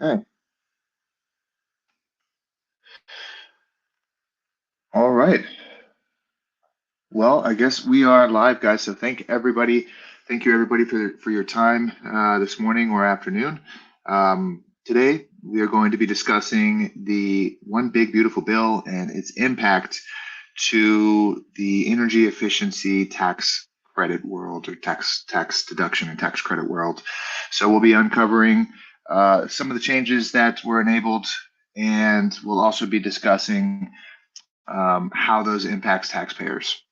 Okay. All right. Well, I guess we are live, guys. So thank everybody. Thank you, everybody, for your time this morning or afternoon. Today, we are going to be discussing the One Big Beautiful Bill and its impact to the energy efficiency tax credit world, or tax deduction and tax credit world. So we'll be uncovering some of the changes that were enabled, and we'll also be discussing how those impacts taxpayers.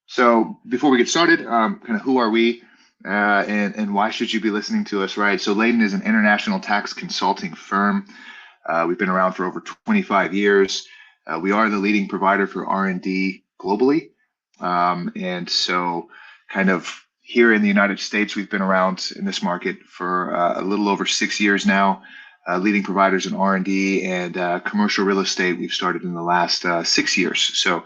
So before we get started, kind of who are we, and why should you be listening to us, right? So Layton is an international tax consulting firm. We've been around for over 25 years. We are the leading provider for R&D globally, and so kind of here in the United States, we've been around in this market for a little over 6 years now. Leading providers in R&D and commercial real estate we've started in the last 6 years. So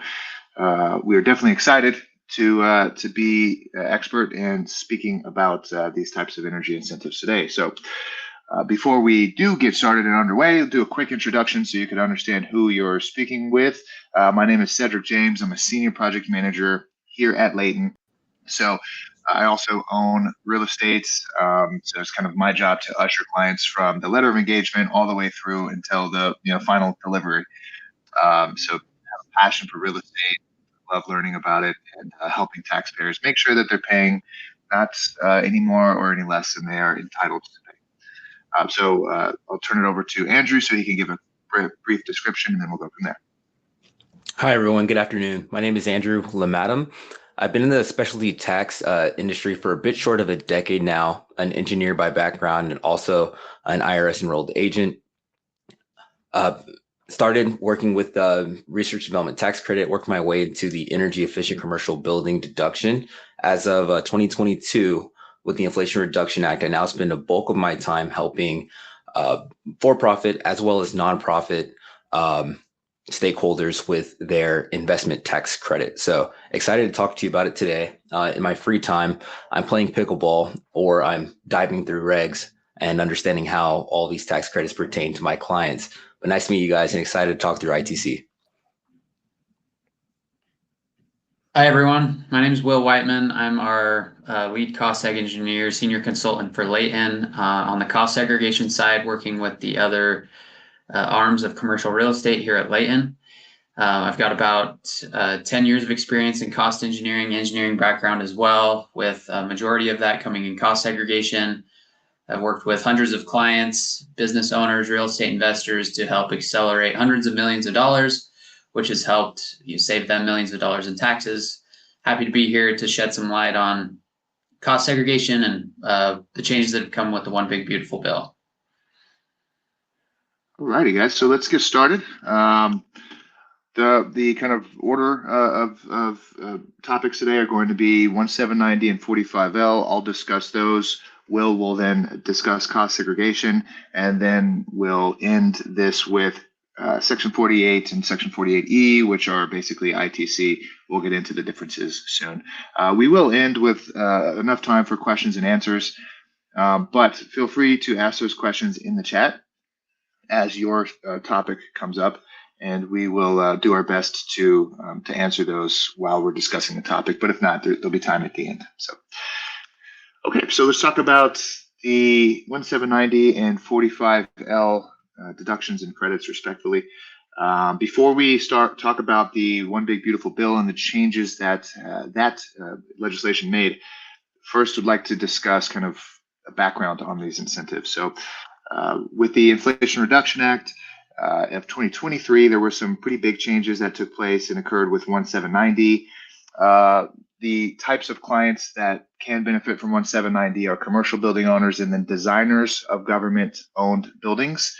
we are definitely excited to be expert in speaking about these types of energy incentives today. So before we do get started and underway, I'll do a quick introduction so you can understand who you're speaking with. My name is Cedric James. I'm a senior project manager here at Layton. So I also own real estate. So it's kind of my job to usher clients from the letter of engagement all the way through until the final delivery. So I have a passion for real estate, love learning about it, and helping taxpayers make sure that they're paying not any more or any less than they are entitled to pay. So I'll turn it over to Andrew so he can give a brief description, and then we'll go from there. Hi, everyone. Good afternoon. My name is Andrew Lamadam. I've been in the specialty tax industry for a bit short of a decade now, an engineer by background and also an IRS enrolled agent. Started working with research development tax credit, worked my way into the energy efficient commercial building deduction. As of 2022, with the Inflation Reduction Act, I now spend a bulk of my time helping for-profit as well as nonprofit stakeholders with their investment tax credit. So excited to talk to you about it today. In my free time, I'm playing pickleball or I'm diving through regs and understanding how all these tax credits pertain to my clients. But nice to meet you guys and excited to talk through ITC. Hi, everyone. My name is Will Whiteman. I'm our lead cost seg engineer, senior consultant for Layton on the cost segregation side, working with the other arms of commercial real estate here at Layton. I've got about 10 years of experience in cost engineering background as well, with a majority of that coming in cost segregation. I've worked with hundreds of clients, business owners, real estate investors to help accelerate hundreds of millions of dollars, which has helped save them millions of dollars in taxes. Happy to be here to shed some light on cost segregation and the changes that have come with the One Big Beautiful Bill. All righty, guys. So let's get started. The kind of order of topics today are going to be 1790 and 45L. I'll discuss those. Will then discuss cost segregation, and then we'll end this with Section 48 and Section 48E, which are basically ITC. We'll get into the differences soon. We will end with enough time for questions and answers, but feel free to ask those questions in the chat as your topic comes up, and we will do our best to answer those while we're discussing the topic. But if not, there'll be time at the end. So, okay, so let's talk about the 1790 and 45L deductions and credits, respectively. Before we talk about the One Big Beautiful Bill and the changes that legislation made, first would like to discuss kind of a background on these incentives. So with the Inflation Reduction Act of 2023, there were some pretty big changes that took place and occurred with 1790. The types of clients that can benefit from 1790 are commercial building owners and then designers of government-owned buildings.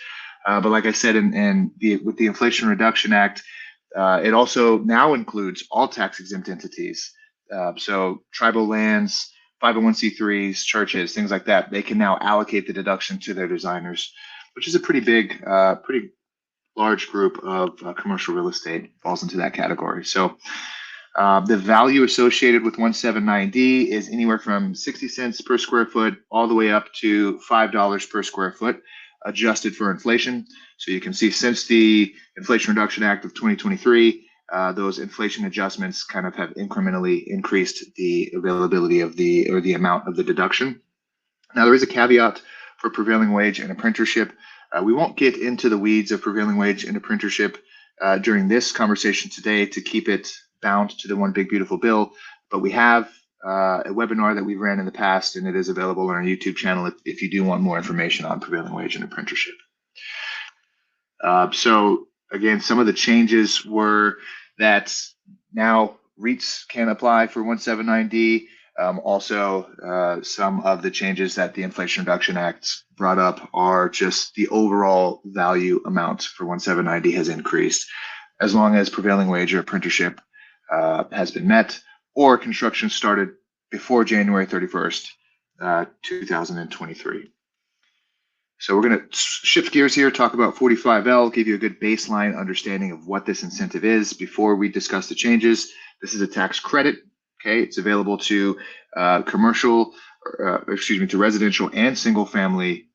But like I said, with the Inflation Reduction Act, it also now includes all tax-exempt entities. So tribal lands, 501c3s, churches, things like that. They can now allocate the deduction to their designers, which is a pretty big, pretty large group of commercial real estate falls into that category. So The value associated with 179D is anywhere from 60 cents per square foot all the way up to $5 per square foot, adjusted for inflation. So you can see since the Inflation Reduction Act of 2023, those inflation adjustments kind of have incrementally increased the availability of the amount of the deduction. Now, there is a caveat for prevailing wage and apprenticeship. We won't get into the weeds of prevailing wage and apprenticeship during this conversation today to keep it bound to the One Big Beautiful Bill, but we have a webinar that we've ran in the past, and it is available on our YouTube channel if you do want more information on prevailing wage and apprenticeship. So again, some of the changes were that now REITs can apply for 179D. Also, some of the changes that the Inflation Reduction Act brought up are just the overall value amount for 179D has increased, as long as prevailing wage or apprenticeship has been met, or construction started before January 31st, 2023. So we're going to shift gears here, talk about 45L, give you a good baseline understanding of what this incentive is before we discuss the changes. This is a tax credit. Okay, it's available to to residential and single family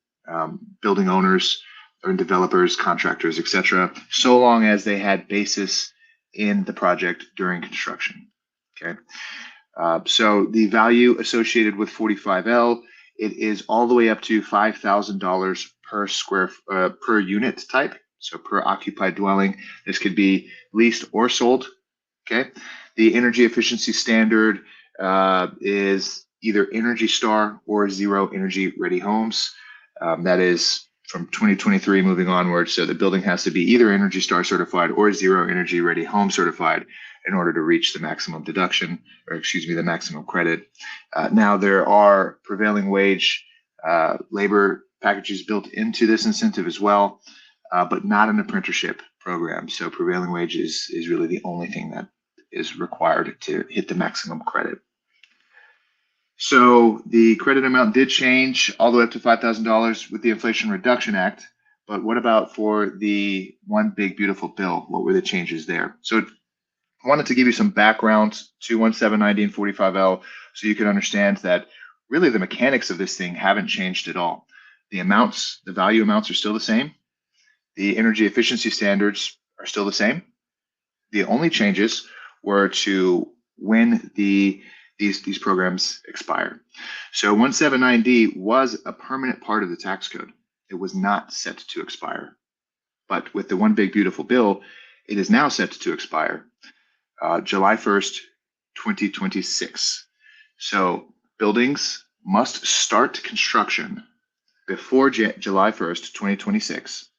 building owners or developers, contractors, etc., so long as they had basis in the project during construction. Okay, so the value associated with 45L, it is all the way up to $5,000 per unit type, so per occupied dwelling. This could be leased or sold. Okay, the energy efficiency standard is either Energy Star or Zero Energy Ready Homes. That is from 2023 moving onward. So the building has to be either Energy Star certified or Zero Energy Ready Home certified in order to reach the maximum deduction, or the maximum credit. Now there are prevailing wage labor packages built into this incentive as well, but not an apprenticeship program. So prevailing wage is really the only thing that is required to hit the maximum credit. So the credit amount did change all the way up to $5,000 with the Inflation Reduction Act. But what about for the One Big Beautiful Bill? What were the changes there? So I wanted to give you some background to 179D and 45L so you can understand that really the mechanics of this thing haven't changed at all. The amounts, the value amounts are still the same. The energy efficiency standards are still the same. The only changes were to when these programs expire. So 179D was a permanent part of the tax code. It was not set to expire. But with the One Big Beautiful Bill, it is now set to expire July 1st, 2026. So buildings must start construction before July 1st, 2026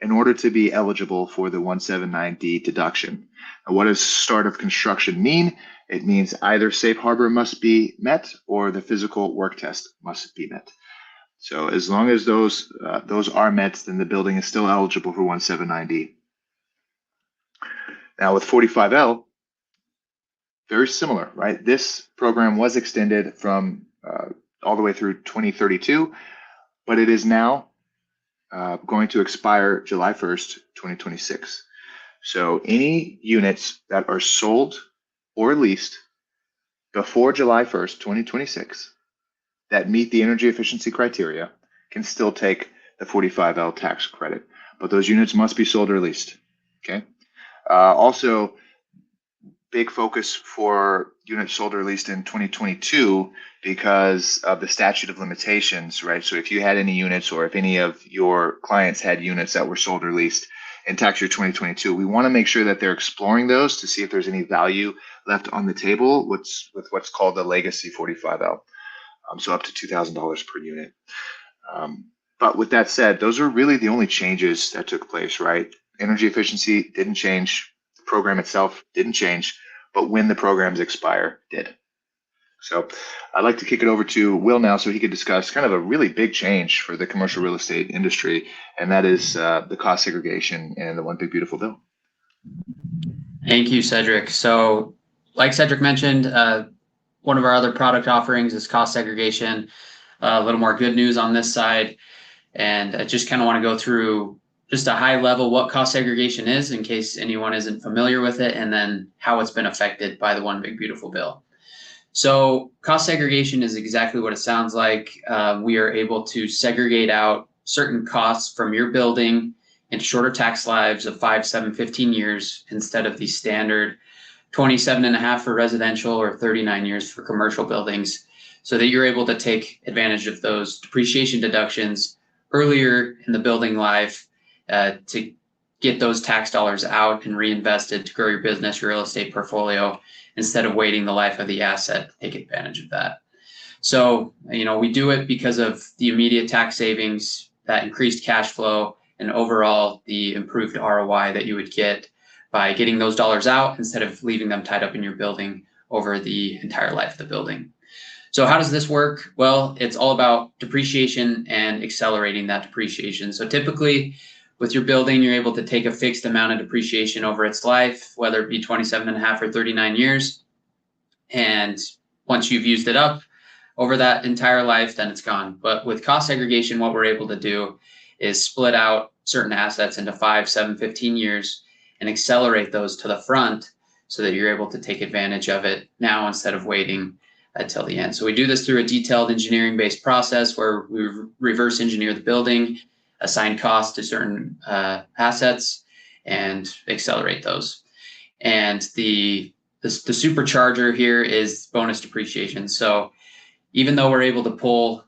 in order to be eligible for the 179D deduction. Now, what does start of construction mean? It means either safe harbor must be met or the physical work test must be met. So as long as those are met, then the building is still eligible for 179D. Now with 45L, very similar, right? This program was extended from all the way through 2032, but it is now going to expire July 1st, 2026. So any units that are sold or leased before July 1st, 2026 that meet the energy efficiency criteria can still take the 45L tax credit, but those units must be sold or leased. Okay. Also, big focus for units sold or leased in 2022 because of the statute of limitations, right? So if you had any units or if any of your clients had units that were sold or leased in tax year 2022, we want to make sure that they're exploring those to see if there's any value left on the table with what's called the legacy 45L. So up to $2,000 per unit. But with that said, those are really the only changes that took place, right? Energy efficiency didn't change. The program itself didn't change, but when the programs expire, did. So I'd like to kick it over to Will now so he could discuss kind of a really big change for the commercial real estate industry, and that is the cost segregation and the One Big Beautiful Bill. Thank you, Cedric. So like Cedric mentioned, one of our other product offerings is cost segregation. A little more good news on this side. And I just kind of want to go through just a high level what cost segregation is in case anyone isn't familiar with it, and then how it's been affected by the One Big Beautiful Bill. So cost segregation is exactly what it sounds like. We are able to segregate out certain costs from your building into shorter tax lives of 5, 7, 15 years instead of the standard 27.5 for residential or 39 years for commercial buildings, so that you're able to take advantage of those depreciation deductions earlier in the building life to get those tax dollars out and reinvested to grow your business, your real estate portfolio, instead of waiting the life of the asset to take advantage of that. So, we do it because of the immediate tax savings, that increased cash flow, and overall the improved ROI that you would get by getting those dollars out instead of leaving them tied up in your building over the entire life of the building. So how does this work? Well, it's all about depreciation and accelerating that depreciation. So typically with your building, you're able to take a fixed amount of depreciation over its life, whether it be 27.5 or 39 years. And once you've used it up over that entire life, then it's gone. But with cost segregation, what we're able to do is split out certain assets into 5, 7, 15 years and accelerate those to the front so that you're able to take advantage of it now instead of waiting until the end. So we do this through a detailed engineering-based process where we reverse engineer the building, assign costs to certain assets, and accelerate those. And the supercharger here is bonus depreciation. So even though we're able to pull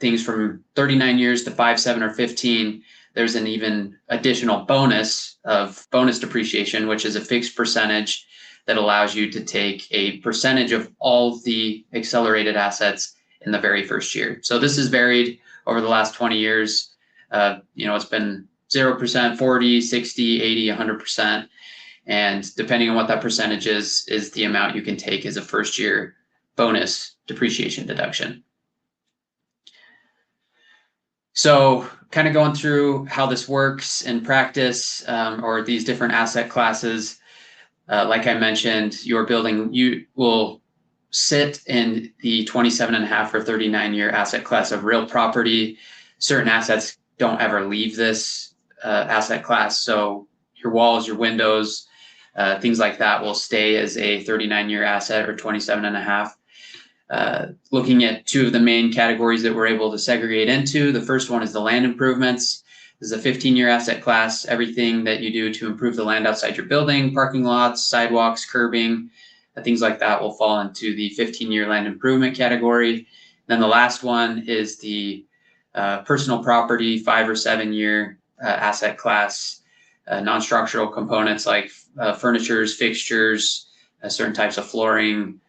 things from 39 years to 5, 7, or 15, there's an even additional bonus of bonus depreciation, which is a fixed percentage that allows you to take a percentage of all the accelerated assets in the very first year. So this has varied over the last 20 years. It's been 0%, 40, 60, 80, 100%. And depending on what that percentage is the amount you can take as a first year bonus depreciation deduction. So kind of going through how this works in practice, or these different asset classes. Like I mentioned, your building, you will sit in the 27.5 or 39 year asset class of real property. Certain assets don't ever leave this asset class. So your walls, your windows, things like that will stay as a 39 year asset or 27.5. Looking at two of the main categories that we're able to segregate into. The first one is the land improvements. This is a 15-year asset class. Everything that you do to improve the land outside your building, parking lots, sidewalks, curbing, things like that will fall into the 15-year land improvement category. Then the last one is the personal property, 5 or 7 year asset class, non-structural components like furnitures, fixtures, certain types of flooring,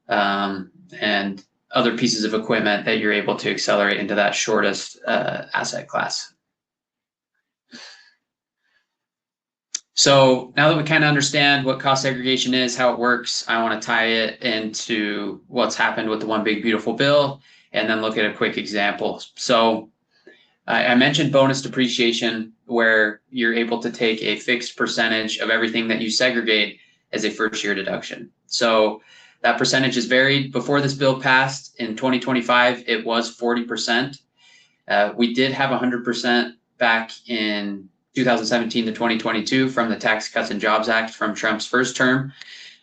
and other pieces of equipment that you're able to accelerate into that shortest asset class. So now that we kind of understand what cost segregation is, how it works, I want to tie it into what's happened with the One Big Beautiful Bill and then look at a quick example. So I mentioned bonus depreciation, where you're able to take a fixed percentage of everything that you segregate as a first year deduction. So that percentage is varied. Before this bill passed in 2025, it was 40%. We did have 100% back in 2017 to 2022 from the Tax Cuts and Jobs Act from Trump's first term,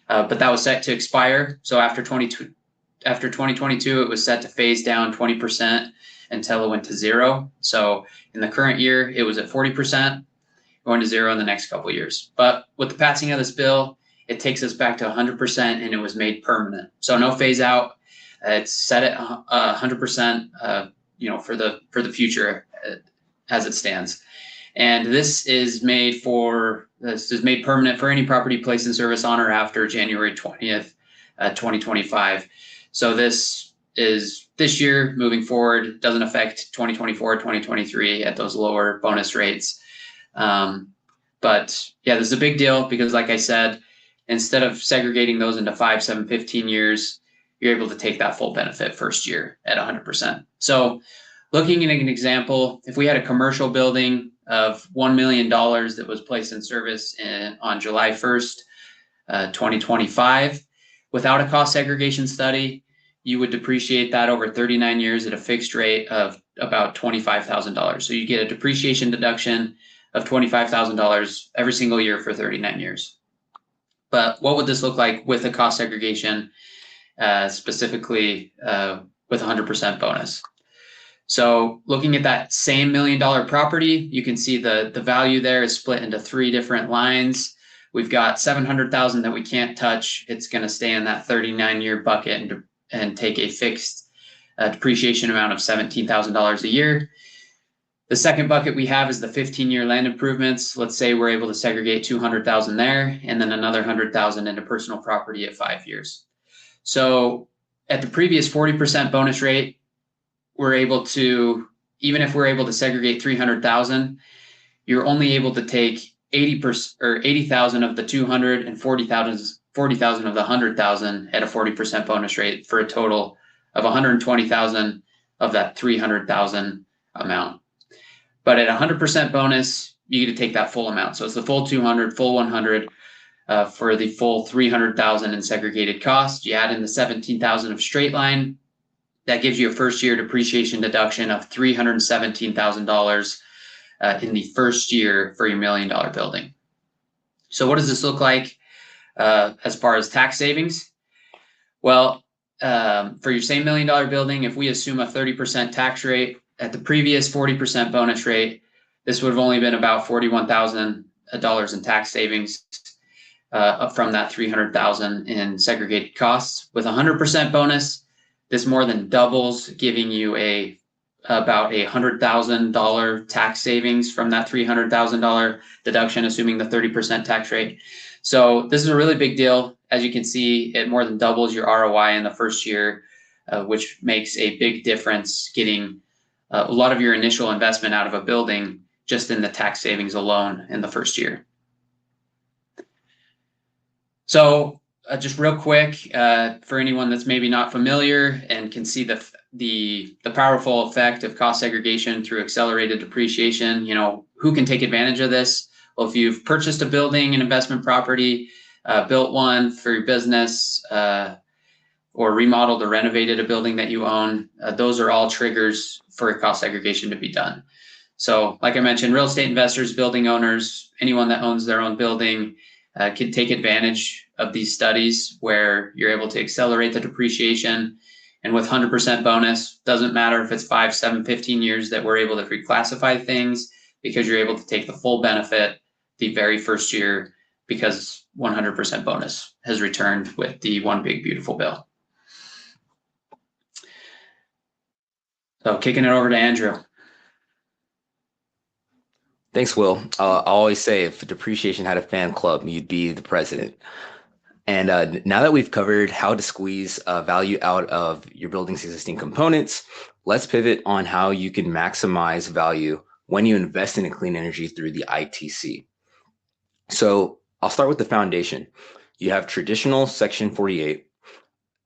but that was set to expire. So after 2022, it was set to phase down 20% until it went to zero. So in the current year, it was at 40%, going to zero in the next couple of years. But with the passing of this bill, it takes us back to 100%, and it was made permanent. So no phase out. It's set at 100%, for the future as it stands. And this is made permanent for any property placed in service on or after January 20th, 2025. So this is this year moving forward, doesn't affect 2024, 2023 at those lower bonus rates. But yeah, this is a big deal because, like I said, instead of segregating those into 5, 7, 15 years, you're able to take that full benefit first year at 100%. So looking at an example, if we had a commercial building of $1 million that was placed in service on July 1st, 2025, without a cost segregation study, you would depreciate that over 39 years at a fixed rate of about $25,000. So you get a depreciation deduction of $25,000 every single year for 39 years. But what would this look like with a cost segregation, specifically with 100% bonus? So looking at that same $1 million property, you can see the value there is split into 3 different lines. We've got 700,000 that we can't touch. It's going to stay in that 39-year bucket and take a fixed depreciation amount of $17,000 a year. The second bucket we have is the 15-year land improvements. Let's say we're able to segregate 200,000 there, and then another 100,000 into personal property at 5 years. So at the previous 40% bonus rate, we're able to, even if we're able to segregate 300,000, you're only able to take 80% or 80,000 of the 200 and 40,000 of the 100,000 at a 40% bonus rate for a total of 120,000 of that 300,000 amount. But at 100% bonus, you get to take that full amount. So it's the full 200, full 100 for the full 300,000 in segregated costs. You add in the 17,000 of straight line. That gives you a first year depreciation deduction of $317,000 in the first year for your $1 million building. So what does this look like as far as tax savings? Well, for your same $1 million building, if we assume a 30% tax rate at the previous 40% bonus rate, this would have only been about $41,000 in tax savings from that 300,000 in segregated costs. With 100% bonus, this more than doubles, giving you about $100,000 tax savings from that $300,000 deduction, assuming the 30% tax rate. So this is a really big deal. As you can see, it more than doubles your ROI in the first year, which makes a big difference getting a lot of your initial investment out of a building just in the tax savings alone in the first year. So just real quick, for anyone that's maybe not familiar and can see the powerful effect of cost segregation through accelerated depreciation, who can take advantage of this? Well, if you've purchased a building, an investment property, built one for your business, or remodeled or renovated a building that you own, those are all triggers for a cost segregation to be done. So like I mentioned, real estate investors, building owners, anyone that owns their own building can take advantage of these studies where you're able to accelerate the depreciation. And with 100% bonus, doesn't matter if it's 5, 7, 15 years that we're able to reclassify things, because you're able to take the full benefit the very first year, because 100% bonus has returned with the One Big Beautiful Bill. So kicking it over to Andrew. Thanks, Will. I always say if depreciation had a fan club, you'd be the president. And now that we've covered how to squeeze value out of your building's existing components, let's pivot on how you can maximize value when you invest in clean energy through the ITC. So I'll start with the foundation. You have traditional Section 48,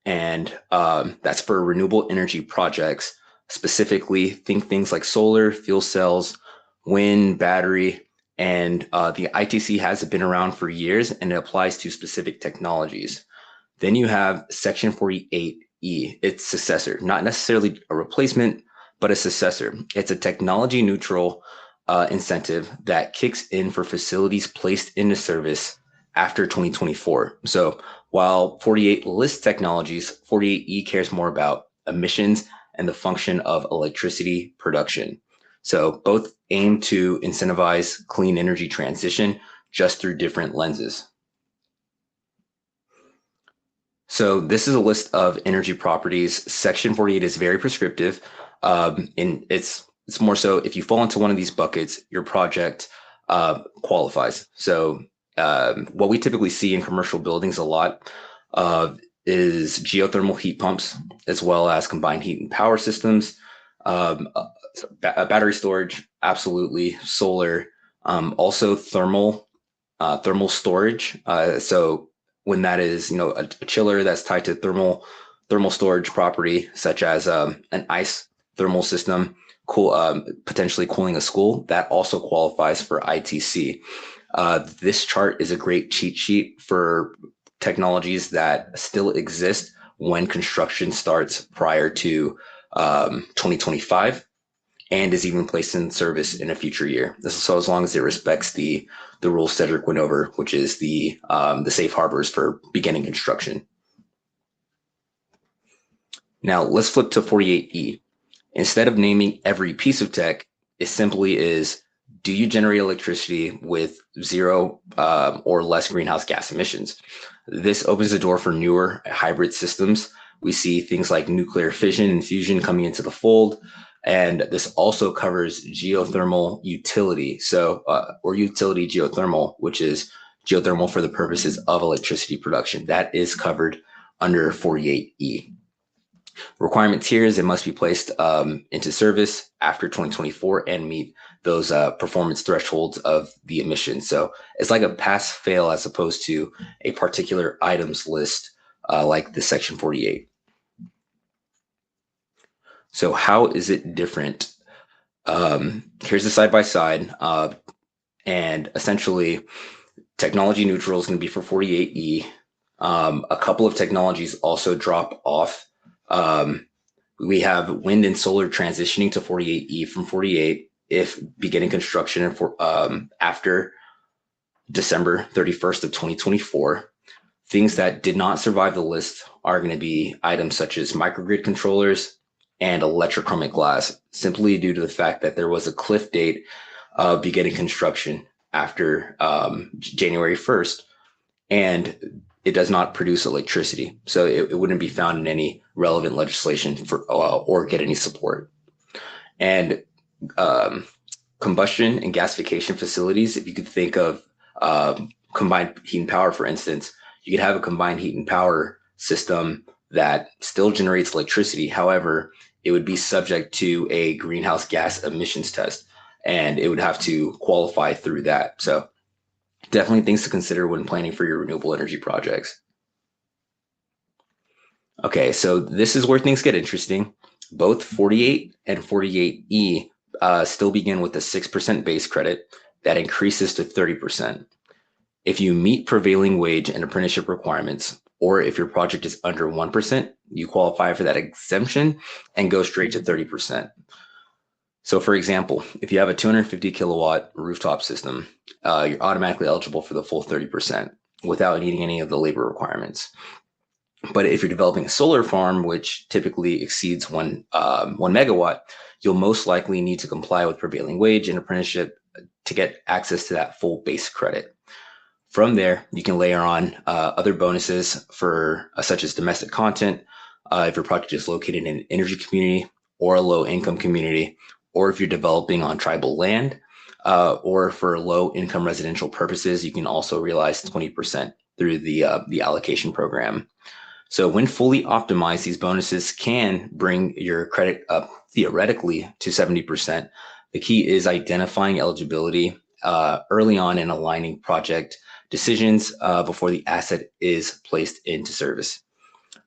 and that's for renewable energy projects. Specifically, think things like solar, fuel cells, wind, battery, and the ITC has been around for years, and it applies to specific technologies. Then you have Section 48E, its successor, not necessarily a replacement, but a successor. It's a technology neutral incentive that kicks in for facilities placed into service after 2024. So while 48 lists technologies, 48E cares more about emissions and the function of electricity production. So both aim to incentivize clean energy transition, just through different lenses. So this is a list of energy properties. Section 48 is very prescriptive. And it's more so if you fall into one of these buckets, your project qualifies. So what we typically see in commercial buildings a lot is geothermal heat pumps, as well as combined heat and power systems. Battery storage, absolutely. Solar, also thermal storage. So when that is, a chiller that's tied to thermal storage property, such as an ice thermal system, potentially cooling a school, that also qualifies for ITC. This chart is a great cheat sheet for technologies that still exist when construction starts prior to 2025. and is even placed in service in a future year. This is so as long as it respects the rules Cedric went over, which is the safe harbors for beginning construction. Now let's flip to 48E. Instead of naming every piece of tech, it simply is, do you generate electricity with zero or less greenhouse gas emissions? This opens the door for newer hybrid systems. We see things like nuclear fission and fusion coming into the fold. And this also covers geothermal utility. Or utility geothermal, which is geothermal for the purposes of electricity production. That is covered under 48E. Requirements here is it must be placed into service after 2024 and meet those performance thresholds of the emissions. So it's like a pass fail as opposed to a particular items list like the section 48. So how is it different? Here's the side by side, and essentially technology neutral is going to be for 48E. A couple of technologies also drop off. We have wind and solar transitioning to 48E from 48 if beginning construction after December 31st of 2024. Things that did not survive the list are going to be items such as microgrid controllers and electrochromic glass, simply due to the fact that there was a cliff date of beginning construction after January 1st, and it does not produce electricity. So it wouldn't be found in any relevant legislation for or get any support. And combustion and gasification facilities, if you could think of combined heat and power, for instance, you could have a combined heat and power system that still generates electricity. However, it would be subject to a greenhouse gas emissions test, and it would have to qualify through that. So definitely things to consider when planning for your renewable energy projects. Okay, so this is where things get interesting. Both 48 and 48E still begin with a 6% base credit that increases to 30%. If you meet prevailing wage and apprenticeship requirements, or if your project is under 1%, you qualify for that exemption and go straight to 30%. So for example, if you have a 250 kilowatt rooftop system, you're automatically eligible for the full 30% without needing any of the labor requirements. But if you're developing a solar farm, which typically exceeds one megawatt, you'll most likely need to comply with prevailing wage and apprenticeship to get access to that full base credit. From there, you can layer on other bonuses for such as domestic content, if your project is located in an energy community or a low income community, or if you're developing on tribal land, or for low income residential purposes, you can also realize 20% through the allocation program. So when fully optimized, these bonuses can bring your credit up theoretically to 70%. The key is identifying eligibility early on and aligning project decisions before the asset is placed into service.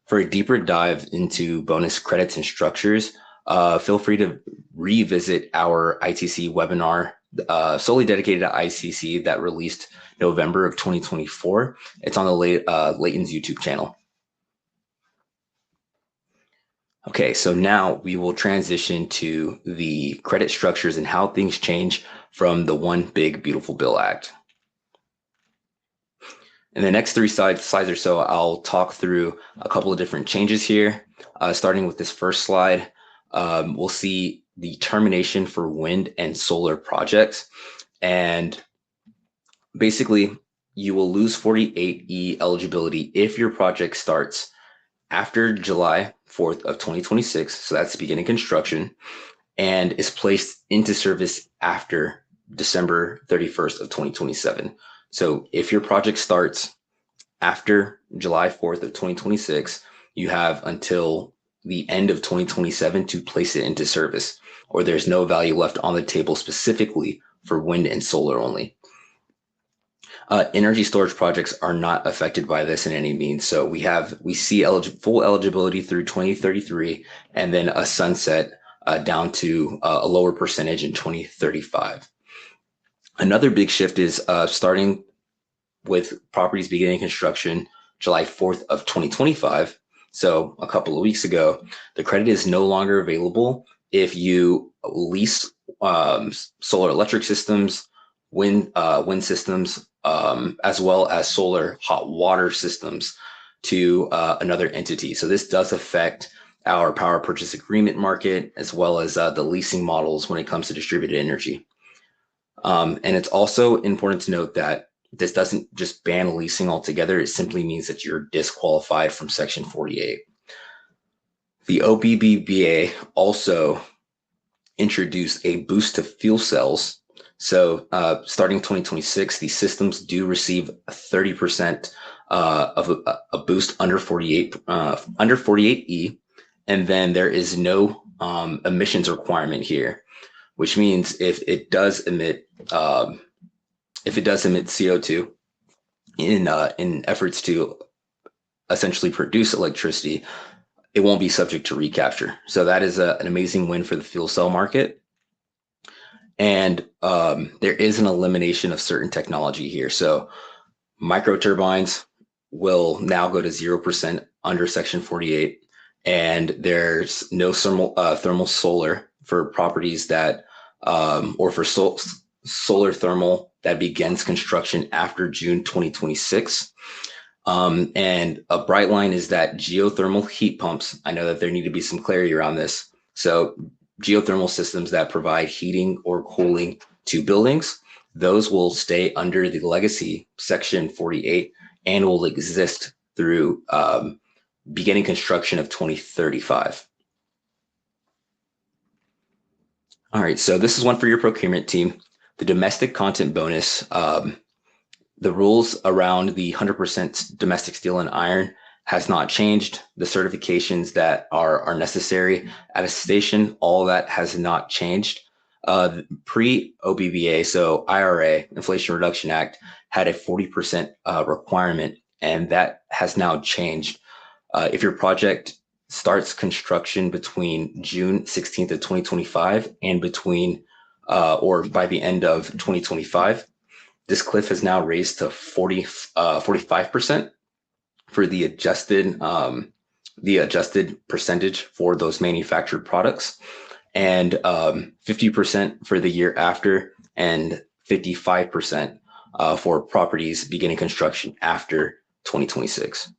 For a deeper dive into bonus credits and structures, feel free to revisit our ITC webinar solely dedicated to ICC that released November of 2024. It's on the Layton's YouTube channel. Okay, so now we will transition to the credit structures and how things change from the One Big Beautiful Bill Act. In the next three slides or so, I'll talk through a couple of different changes here. Starting with this first slide, we'll see the termination for wind and solar projects. And basically, you will lose 48E eligibility if your project starts after July 4th of 2026, so that's beginning construction, and is placed into service after December 31st of 2027. So if your project starts after July 4th of 2026, you have until the end of 2027 to place it into service, or there's no value left on the table specifically for wind and solar only. Energy storage projects are not affected by this in any means. So we see full eligibility through 2033, and then a sunset down to a lower percentage in 2035. Another big shift is starting with properties beginning construction July 4th of 2025. So a couple of weeks ago, the credit is no longer available if you lease solar electric systems, wind systems, as well as solar hot water systems to another entity. So this does affect our power purchase agreement market, as well as the leasing models when it comes to distributed energy. And it's also important to note that this doesn't just ban leasing altogether. It simply means that you're disqualified from Section 48. The OBBBA also introduced a boost to fuel cells. So starting 2026, these systems do receive a 30% of a boost under 48E, and then there is no emissions requirement here, which means if it does emit CO2 in efforts to essentially produce electricity, it won't be subject to recapture. So that is an amazing win for the fuel cell market. And there is an elimination of certain technology here. So micro turbines will now go to 0% under Section 48. And there's no thermal solar for properties that, or for solar thermal that begins construction after June 2026. And a bright line is that geothermal heat pumps, I know that there need to be some clarity around this. So geothermal systems that provide heating or cooling to buildings, those will stay under the legacy Section 48 and will exist through beginning construction of 2035. All right, so this is one for your procurement team. The domestic content bonus, the rules around the 100% domestic steel and iron has not changed. The certifications that are necessary at a station, all that has not changed. Pre-OBBA, so IRA, Inflation Reduction Act, had a 40% requirement, and that has now changed. If your project starts construction between June 16th of 2025 and between or by the end of 2025, this cliff has now raised to 45% for the adjusted percentage for those manufactured products, and 50% for the year after, and 55% for properties beginning construction after 2026.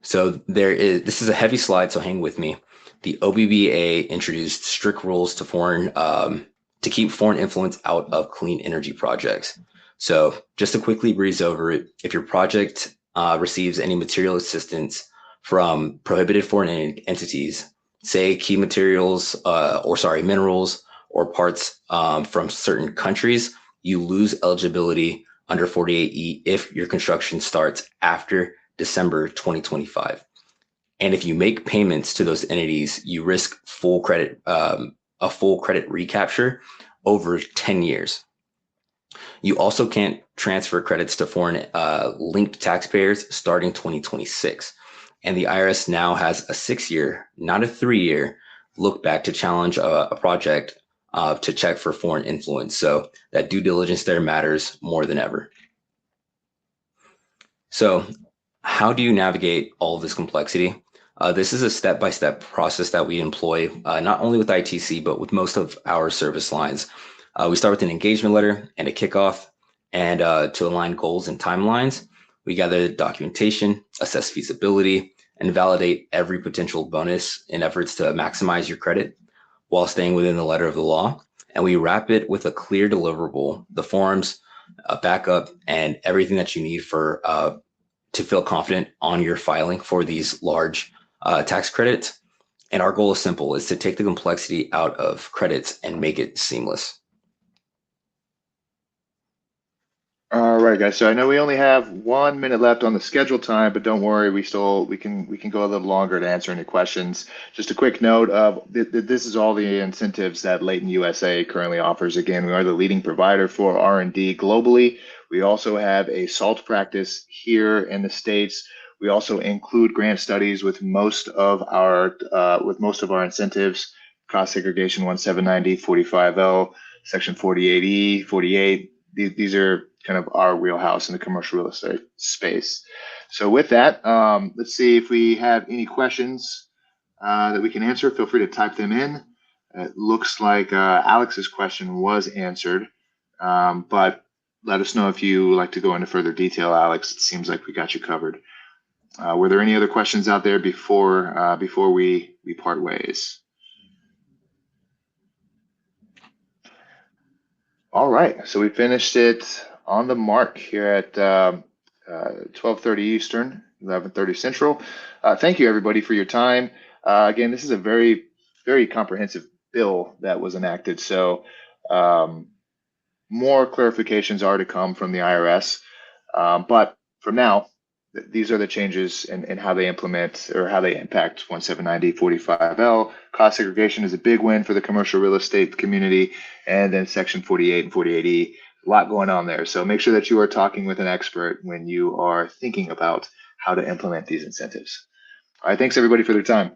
So this is a heavy slide, so hang with me. The OBBA introduced strict rules to keep foreign influence out of clean energy projects. So just to quickly breeze over it, if your project receives any material assistance from prohibited foreign entities, say key materials minerals or parts from certain countries, you lose eligibility under 48E if your construction starts after December 2025. And if you make payments to those entities, you risk a full credit recapture over 10 years. You also can't transfer credits to foreign linked taxpayers starting 2026. And the IRS now has a 6-year, not a 3-year, look back to challenge a project to check for foreign influence. So that due diligence there matters more than ever. So how do you navigate all of this complexity? This is a step-by-step process that we employ, not only with ITC, but with most of our service lines. We start with an engagement letter and a kickoff, and to align goals and timelines, we gather documentation, assess feasibility, and validate every potential bonus in efforts to maximize your credit while staying within the letter of the law. And we wrap it with a clear deliverable, the forms, a backup, and everything that you need for to feel confident on your filing for these large tax credits. And our goal is simple, is to take the complexity out of credits and make it seamless. All right, guys. So I know we only have 1 minute left on the scheduled time, but don't worry, we can go a little longer to answer any questions. Just a quick note of this is all the incentives that Leighton USA currently offers. Again, we are the leading provider for R&D globally. We also have a SALT practice here in the States. We also include grant studies with most of our incentives: cost segregation 1790, 45L, Section 48E, 48. These are kind of our wheelhouse in the commercial real estate space. So with that, let's see if we have any questions that we can answer, feel free to type them in. It looks like Alex's question was answered, but let us know if you like to go into further detail, Alex. It seems like we got you covered. Were there any other questions out there before we part ways? All right, so we finished it on the mark here at 12:30 Eastern, 11:30 Central. Thank you, everybody, for your time. Again, this is a very, very comprehensive bill that was enacted, so more clarifications are to come from the IRS. But for now, these are the changes in how they implement or how they impact 1790-45L. Cost segregation is a big win for the commercial real estate community. And then Section 48 and 48E, a lot going on there. So make sure that you are talking with an expert when you are thinking about how to implement these incentives. All right, thanks everybody for their time.